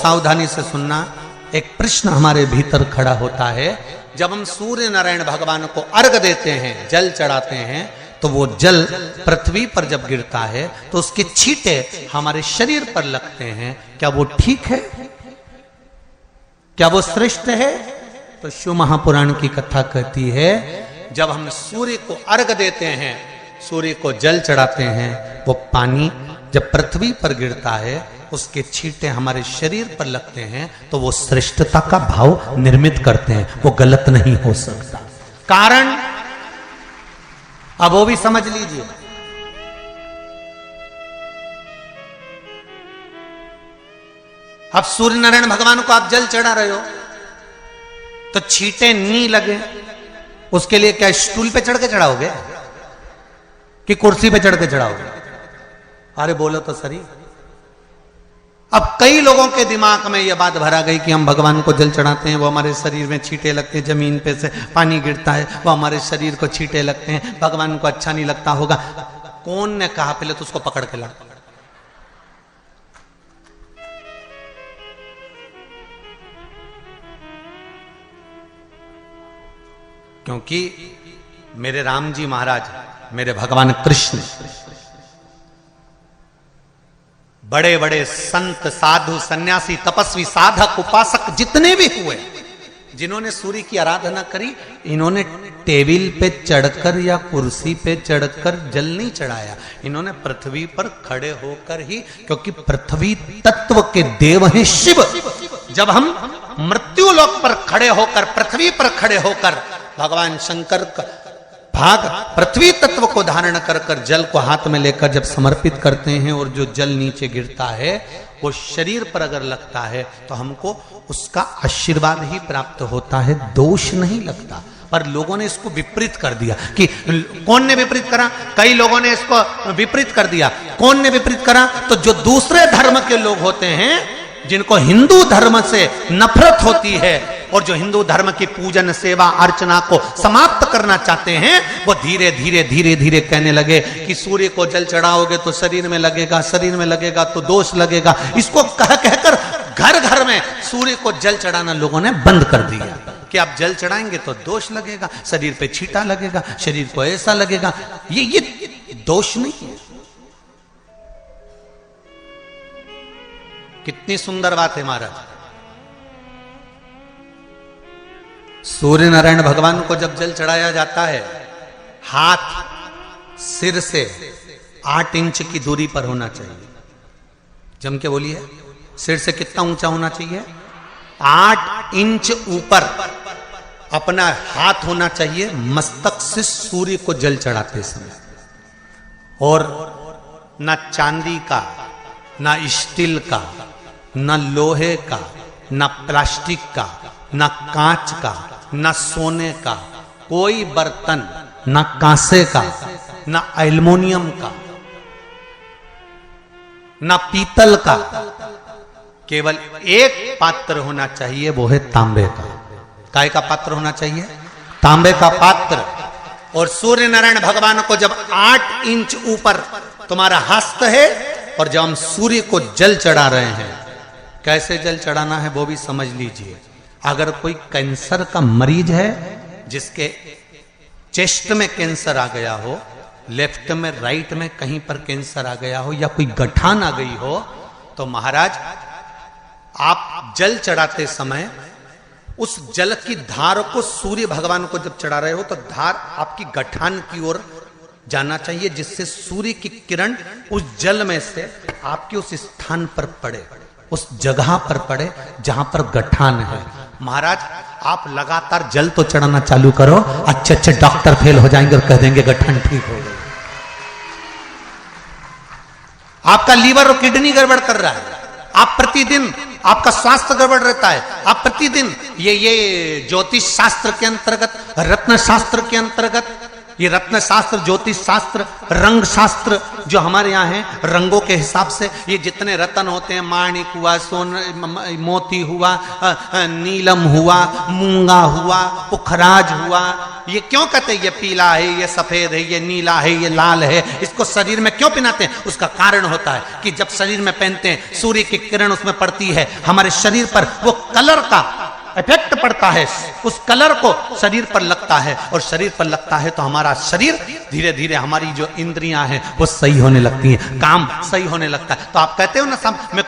सावधानी से सुनना, एक प्रश्न हमारे भीतर खड़ा होता है। जब हम सूर्य नारायण भगवान को अर्घ देते हैं, जल चढ़ाते हैं, तो वो जल पृथ्वी पर जब गिरता है तो उसके छींटे हमारे शरीर पर लगते हैं। क्या वो ठीक है? क्या वो श्रेष्ठ है? तो शिव महापुराण की कथा कहती है, जब हम सूर्य को अर्घ देते हैं, सूर्य को जल चढ़ाते हैं, वो पानी जब पृथ्वी पर गिरता है, उसके छींटे हमारे शरीर पर लगते हैं, तो वो श्रेष्ठता का भाव निर्मित करते हैं, वो गलत नहीं हो सकता। कारण अब वो भी समझ लीजिए। अब सूर्य नारायण भगवान को आप जल चढ़ा रहे हो तो छींटे नहीं लगे, उसके लिए क्या स्टूल पे चढ़ के चढ़ाओगे कि कुर्सी पे चढ़ के चढ़ाओगे? अरे बोलो तो सही। अब कई लोगों के दिमाग में यह बात भरा गई कि हम भगवान को जल चढ़ाते हैं, वो हमारे शरीर में छींटे लगते हैं, जमीन पे से पानी गिरता है, वो हमारे शरीर को छींटे लगते हैं, भगवान को अच्छा नहीं लगता होगा। कौन ने कहा? पहले तो उसको पकड़ के ला। क्योंकि मेरे राम जी महाराज, मेरे भगवान कृष्ण, बड़े बड़े संत, साधु, सन्यासी, तपस्वी, साधक, उपासक जितने भी हुए, जिन्होंने सूर्य की आराधना करी, इन्होंने टेबल पे चढ़कर या कुर्सी पे चढ़कर जल नहीं चढ़ाया, इन्होंने पृथ्वी पर खड़े होकर ही, क्योंकि पृथ्वी तत्व के देव हैं शिव। जब हम मृत्यु लोक पर खड़े होकर, पृथ्वी पर खड़े होकर भगवान शंकर का भाग पृथ्वी तत्व को धारण कर कर जल को हाथ में लेकर जब समर्पित करते हैं, और जो जल नीचे गिरता है वो शरीर पर अगर लगता है तो हमको उसका आशीर्वाद ही प्राप्त होता है, दोष नहीं लगता। पर लोगों ने इसको विपरीत कर दिया। कि कौन ने विपरीत करा? कई लोगों ने इसको विपरीत कर दिया। कौन ने विपरीत करा? तो जो दूसरे धर्म के लोग होते हैं, जिनको हिंदू धर्म से नफरत होती है और जो हिंदू धर्म की पूजन, सेवा, अर्चना को समाप्त करना चाहते हैं, वो धीरे धीरे धीरे धीरे कहने लगे कि सूर्य को जल चढ़ाओगे तो शरीर में लगेगा, शरीर में लगेगा तो दोष लगेगा। इसको कह कहकर घर घर में सूर्य को जल चढ़ाना लोगों ने बंद कर दिया कि आप जल चढ़ाएंगे तो दोष लगेगा, शरीर पे छींटा लगेगा, शरीर को ऐसा लगेगा। ये दोष नहीं है। कितनी सुंदर बात है महाराज। सूर्य नारायण भगवान को जब जल चढ़ाया जाता है, हाथ सिर से 8 इंच की दूरी पर होना चाहिए। जम के बोलिए, सिर से कितना ऊंचा होना चाहिए? 8 इंच ऊपर अपना हाथ होना चाहिए मस्तक से सूर्य को जल चढ़ाते समय। और ना चांदी का, ना स्टील का, ना लोहे का, ना प्लास्टिक का, ना कांच का, ना सोने का कोई बर्तन, ना कांसे का, ना एल्युमिनियम का, ना पीतल का, केवल एक पात्र होना चाहिए, वो है तांबे का। काय का पात्र होना चाहिए? तांबे का पात्र। और सूर्य नारायण भगवान को जब 8 इंच ऊपर तुम्हारा हस्त है, और जब हम सूर्य को जल चढ़ा रहे हैं, कैसे जल चढ़ाना है वो भी समझ लीजिए। अगर कोई कैंसर का मरीज है, जिसके चेस्ट में कैंसर आ गया हो, लेफ्ट में, राइट में कहीं पर कैंसर आ गया हो, या कोई गठान आ गई हो, तो महाराज आप जल चढ़ाते समय उस जल की धार को सूर्य भगवान को जब चढ़ा रहे हो, तो धार आपकी गठान की ओर जाना चाहिए, जिससे सूर्य की किरण उस जल में से आपके उस स्थान पर पड़े, उस जगह पर पड़े जहां पर गठान है। महाराज आप लगातार जल तो चढ़ाना चालू करो, अच्छे अच्छे डॉक्टर फेल हो जाएंगे और कह देंगे गठान ठीक हो गई। आपका लीवर और किडनी गड़बड़ कर रहा है, आप प्रतिदिन, आपका स्वास्थ्य गड़बड़ रहता है, आप प्रतिदिन ये ज्योतिष शास्त्र के अंतर्गत, रत्न शास्त्र के अंतर्गत, ये रत्न शास्त्र, ज्योतिष शास्त्र, रंग शास्त्र जो हमारे यहाँ है रंगों के हिसाब से, ये जितने रतन होते हैं, माणिक हुआ, मोती हुआ, नीलम हुआ, मूंगा हुआ, पुखराज हुआ, ये क्यों कहते हैं ये पीला है, ये सफेद है, ये नीला है, ये लाल है, इसको शरीर में क्यों पहनाते हैं? उसका कारण होता है कि जब शरीर में पहनते हैं सूर्य की किरण उसमें पड़ती है, हमारे शरीर पर वो कलर का इफेक्ट पड़ता है, उस कलर को शरीर पर लगता है, और शरीर पर लगता है तो हमारा शरीर धीरे धीरे, हमारी जो इंद्रियां हैं वो सही होने लगती हैं, काम सही होने लगता है। तो आप कहते हो ना, सब